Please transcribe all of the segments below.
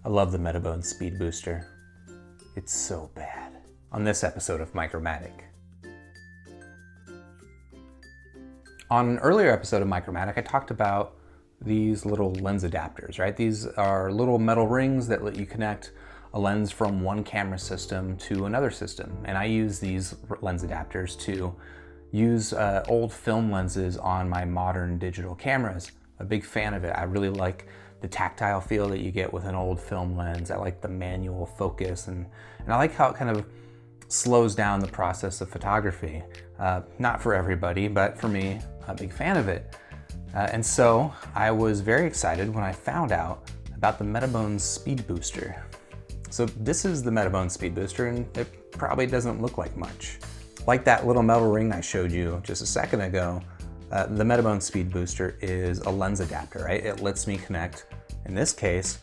I love the Metabones Speed Booster. It's so bad. On this episode of Micromatic. On an earlier episode of Micromatic, I talked about these little lens adapters, right? These are little metal rings that let you connect a lens from one camera system to another system. And I use these lens adapters to use old film lenses on my modern digital cameras. A big fan of it. I really like the tactile feel that you get with an old film lens. I like the manual focus and I like how it kind of slows down the process of photography. Not for everybody, but for me, a big fan of it. And so I was very excited when I found out about the Metabones Speed Booster. So this is the Metabones Speed Booster, and it probably doesn't look like much. Like that little metal ring I showed you just a second ago, the Metabones Speed Booster is a lens adapter, right? It lets me connect, in this case,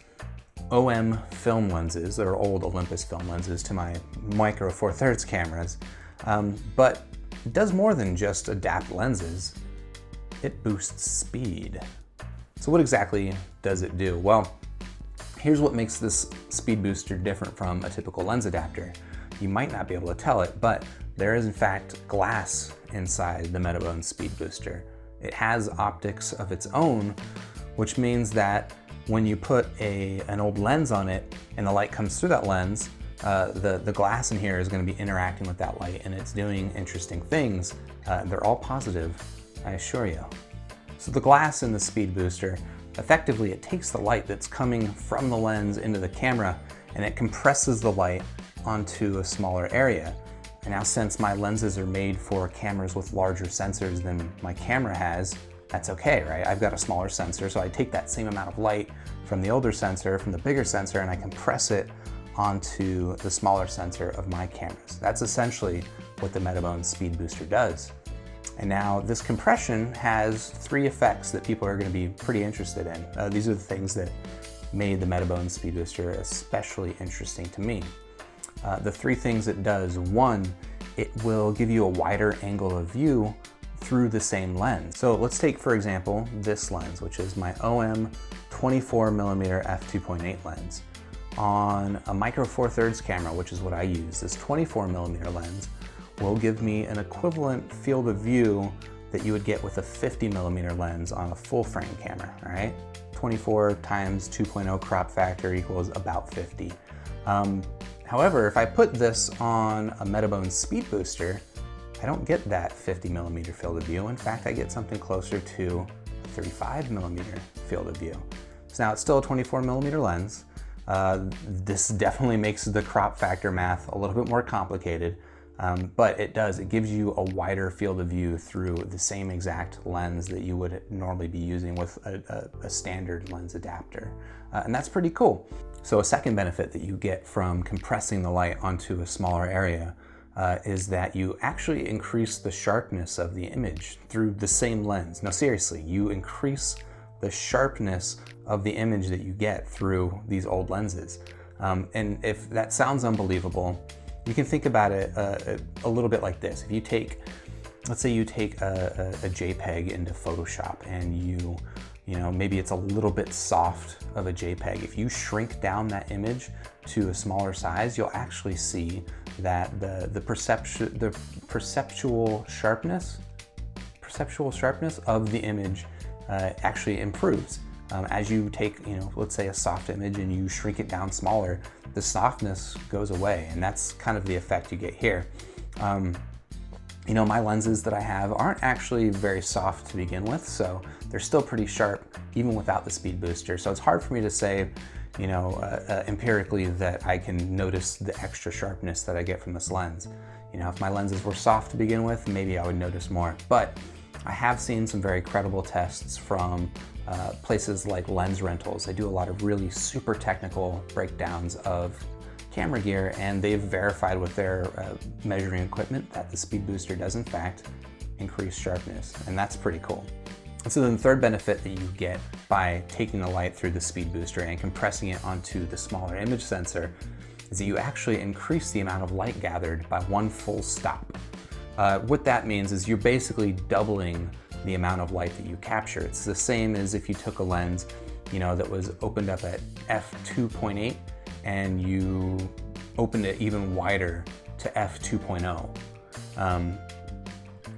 OM film lenses, or old Olympus film lenses, to my micro four thirds cameras. But it does more than just adapt lenses. It boosts speed. So what exactly does it do? Well, here's what makes this speed booster different from a typical lens adapter. You might not be able to tell it, but there is in fact glass inside the Metabones Speed Booster. It has optics of its own, which means that when you put an old lens on it and the light comes through that lens, the glass in here is going to be interacting with that light, and it's doing interesting things. They're all positive, I assure you. So the glass in the Speed Booster, effectively it takes the light that's coming from the lens into the camera and it compresses the light onto a smaller area. And now, since my lenses are made for cameras with larger sensors than my camera has, that's okay, right? I've got a smaller sensor, so I take that same amount of light from the older sensor, from the bigger sensor, and I compress it onto the smaller sensor of my cameras. That's essentially what the Metabones Speed Booster does. And now this compression has three effects that people are going to be pretty interested in. These are the things that made the Metabones Speed Booster especially interesting to me. The three things it does: one, it will give you a wider angle of view through the same lens. So let's take, for example, this lens, which is my OM 24mm f2.8 lens. On a micro four thirds camera, which is what I use, this 24mm lens will give me an equivalent field of view that you would get with a 50mm lens on a full frame camera, all right? 24 times 2.0 crop factor equals about 50. However, if I put this on a Metabones Speed Booster, I don't get that 50mm field of view. In fact, I get something closer to 35mm field of view. So now it's still a 24mm lens. This definitely makes the crop factor math a little bit more complicated, but it gives you a wider field of view through the same exact lens that you would normally be using with a standard lens adapter. And that's pretty cool. So a second benefit that you get from compressing the light onto a smaller area is that you actually increase the sharpness of the image through the same lens. Now seriously, you increase the sharpness of the image that you get through these old lenses. And if that sounds unbelievable, you can think about it a little bit like this. If you take, let's say you take a JPEG into Photoshop and you know, maybe it's a little bit soft of a JPEG. If you shrink down that image to a smaller size, you'll actually see that the perceptual sharpness of the image actually improves. As you take, you know, let's say a soft image and you shrink it down smaller, the softness goes away, and that's kind of the effect you get here. You know, my lenses that I have aren't actually very soft to begin with, so they're still pretty sharp even without the Speed Booster. So it's hard for me to say, you know, empirically that I can notice the extra sharpness that I get from this lens. You know, if my lenses were soft to begin with, maybe I would notice more. But I have seen some very credible tests from places like Lens Rentals. They do a lot of really super technical breakdowns of camera gear, and they've verified with their measuring equipment that the Speed Booster does in fact increase sharpness, and that's pretty cool. And so then the third benefit that you get by taking the light through the Speed Booster and compressing it onto the smaller image sensor is that you actually increase the amount of light gathered by one full stop. What that means is you're basically doubling the amount of light that you capture. It's the same as if you took a lens that was opened up at f2.8 and you opened it even wider to f2.0.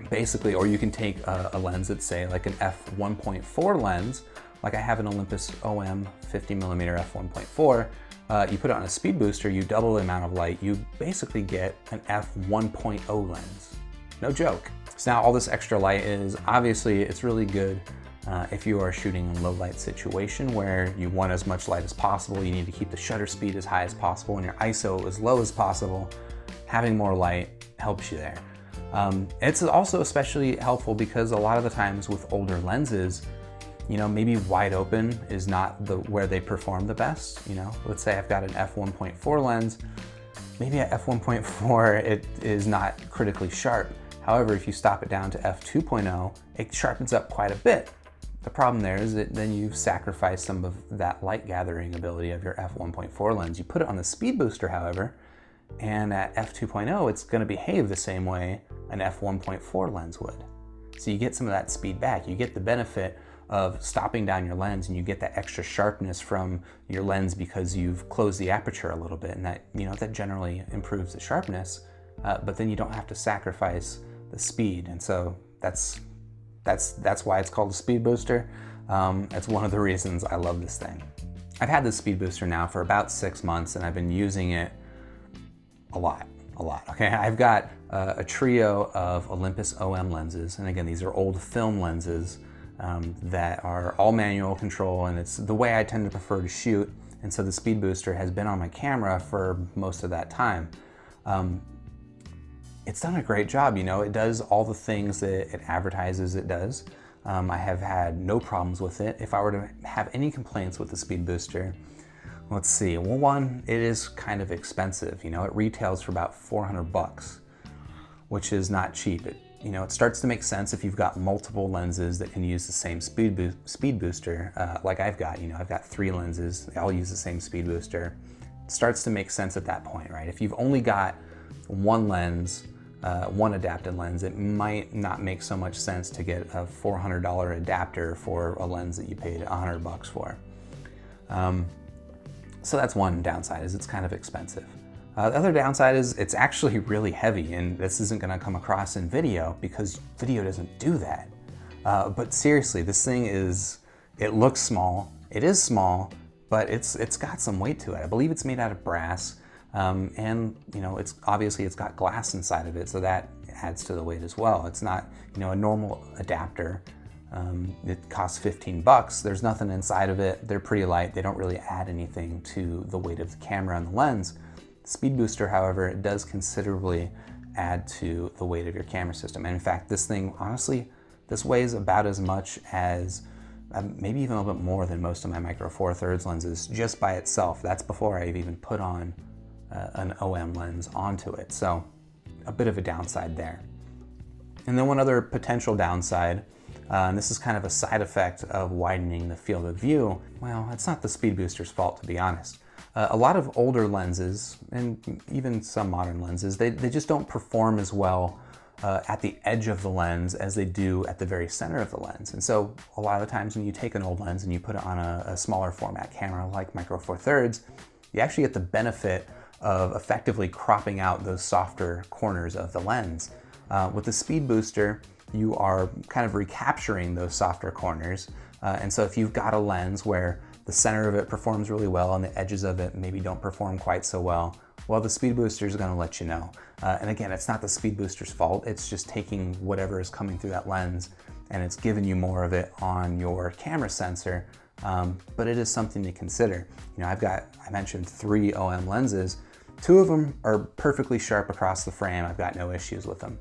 Basically, or you can take a lens that's say like an f1.4 lens, like I have an Olympus OM 50mm f1.4, you put it on a speed booster, you double the amount of light, you basically get an f1.0 lens. No joke. So now all this extra light is, obviously it's really good if you are shooting in a low light situation where you want as much light as possible, you need to keep the shutter speed as high as possible and your ISO as low as possible. Having more light helps you there. It's also especially helpful because a lot of the times with older lenses, maybe wide open is not where they perform the best. Let's say I've got an f1.4 lens, maybe at f1.4 it is not critically sharp. However, if you stop it down to f2.0, it sharpens up quite a bit. The problem there is that then you've sacrificed some of that light gathering ability of your f1.4 lens. You put it on the speed booster, however, and at f2.0, it's going to behave the same way an f1.4 lens would. So you get some of that speed back. You get the benefit of stopping down your lens and you get that extra sharpness from your lens because you've closed the aperture a little bit, and that, that generally improves the sharpness, but then you don't have to sacrifice the speed. And so that's why it's called a speed booster. That's one of the reasons I love this thing. I've had this speed booster now for about 6 months and I've been using it a lot. Okay, I've got a trio of Olympus OM lenses, and again, these are old film lenses that are all manual control, and it's the way I tend to prefer to shoot, and so the speed booster has been on my camera for most of that time. It's done a great job, it does all the things that it advertises it does. I have had no problems with it. If I were to have any complaints with the speed booster, let's see. Well, one, it is kind of expensive. It retails for about 400 bucks, which is not cheap. It starts to make sense if you've got multiple lenses that can use the same speed booster, like I've got. I've got 3 lenses, they all use the same speed booster. It starts to make sense at that point, right? If you've only got one lens, one adapted lens, it might not make so much sense to get a $400 adapter for a lens that you paid 100 bucks for. So that's one downside, is it's kind of expensive. The other downside is it's actually really heavy, and this isn't gonna come across in video because video doesn't do that. But seriously, this thing it looks small, it is small, but it's got some weight to it. I believe it's made out of brass, and it's got glass inside of it, so that adds to the weight as well. It's not, a normal adapter. It costs 15 bucks. There's nothing inside of it. They're pretty light. They don't really add anything to the weight of the camera and the lens. The speed booster, however, it does considerably add to the weight of your camera system. And in fact, this thing, honestly, this weighs about as much as, maybe even a little bit more than most of my Micro Four Thirds lenses just by itself. That's before I've even put on an OM lens onto it. So a bit of a downside there. And then one other potential downside, and this is kind of a side effect of widening the field of view. Well, it's not the speed booster's fault, to be honest. A lot of older lenses, and even some modern lenses, they just don't perform as well at the edge of the lens as they do at the very center of the lens. And so a lot of the times when you take an old lens and you put it on a smaller format camera like Micro Four Thirds, you actually get the benefit of effectively cropping out those softer corners of the lens. With the speed booster, you are kind of recapturing those softer corners. And so if you've got a lens where the center of it performs really well and the edges of it maybe don't perform quite so well, well, the speed booster is going to let you know. And again, it's not the speed booster's fault. It's just taking whatever is coming through that lens and it's giving you more of it on your camera sensor. But it is something to consider. I mentioned 3 OM lenses. 2 of them are perfectly sharp across the frame. I've got no issues with them.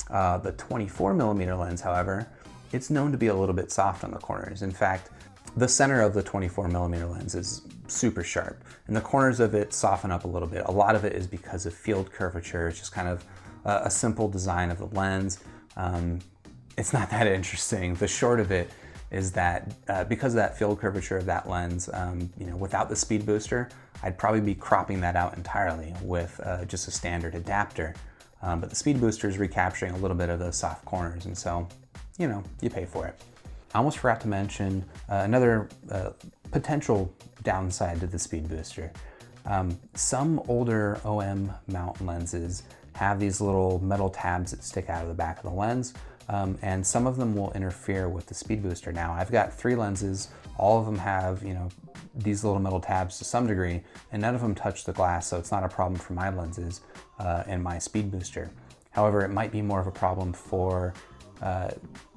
The 24mm lens, however, it's known to be a little bit soft on the corners. In fact, the center of the 24mm lens is super sharp, and the corners of it soften up a little bit. A lot of it is because of field curvature. It's just kind of a simple design of the lens. It's not that interesting. The short of it is that because of that field curvature of that lens, without the speed booster, I'd probably be cropping that out entirely with just a standard adapter. But the speed booster is recapturing a little bit of those soft corners, and so, you pay for it. I almost forgot to mention another potential downside to the Speed Booster. Some older OM mount lenses have these little metal tabs that stick out of the back of the lens, and some of them will interfere with the Speed Booster. Now, I've got 3 lenses, all of them have, these little metal tabs to some degree, and none of them touch the glass, so it's not a problem for my lenses and my Speed Booster. However, it might be more of a problem for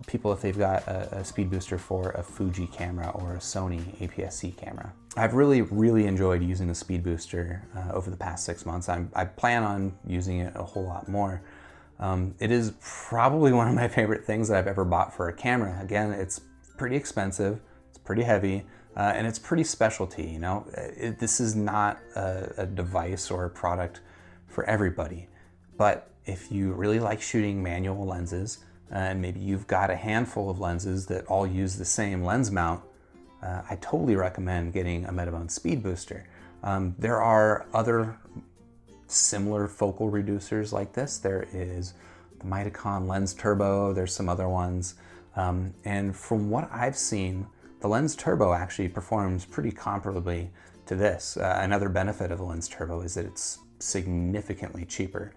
people if they've got a Speed Booster for a Fuji camera or a Sony APS-C camera. I've really enjoyed using the Speed Booster over the past 6 months. I plan on using it a whole lot more. It is probably one of my favorite things that I've ever bought for a camera. Again, it's pretty expensive, it's pretty heavy, and it's pretty specialty. This is not a device or a product for everybody. But if you really like shooting manual lenses, and maybe you've got a handful of lenses that all use the same lens mount, I totally recommend getting a Metabones Speed Booster. There are other similar focal reducers like this. There is the Mitaicon Lens Turbo, there's some other ones. And from what I've seen, the Lens Turbo actually performs pretty comparably to this. Another benefit of the Lens Turbo is that it's significantly cheaper.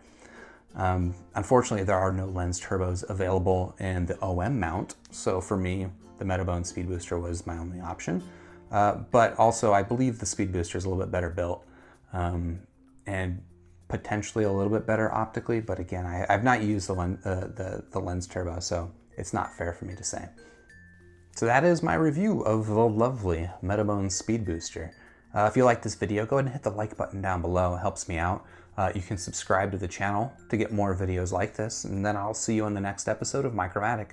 Unfortunately, there are no Lens Turbos available in the OM mount, so for me, the Metabones Speed Booster was my only option. But also, I believe the Speed Booster is a little bit better built and potentially a little bit better optically, but again, I've not used the Lens Turbo, so it's not fair for me to say. So that is my review of the lovely Metabones Speed Booster. If you like this video, go ahead and hit the like button down below. It helps me out. You can subscribe to the channel to get more videos like this, and then I'll see you in the next episode of Micromatic.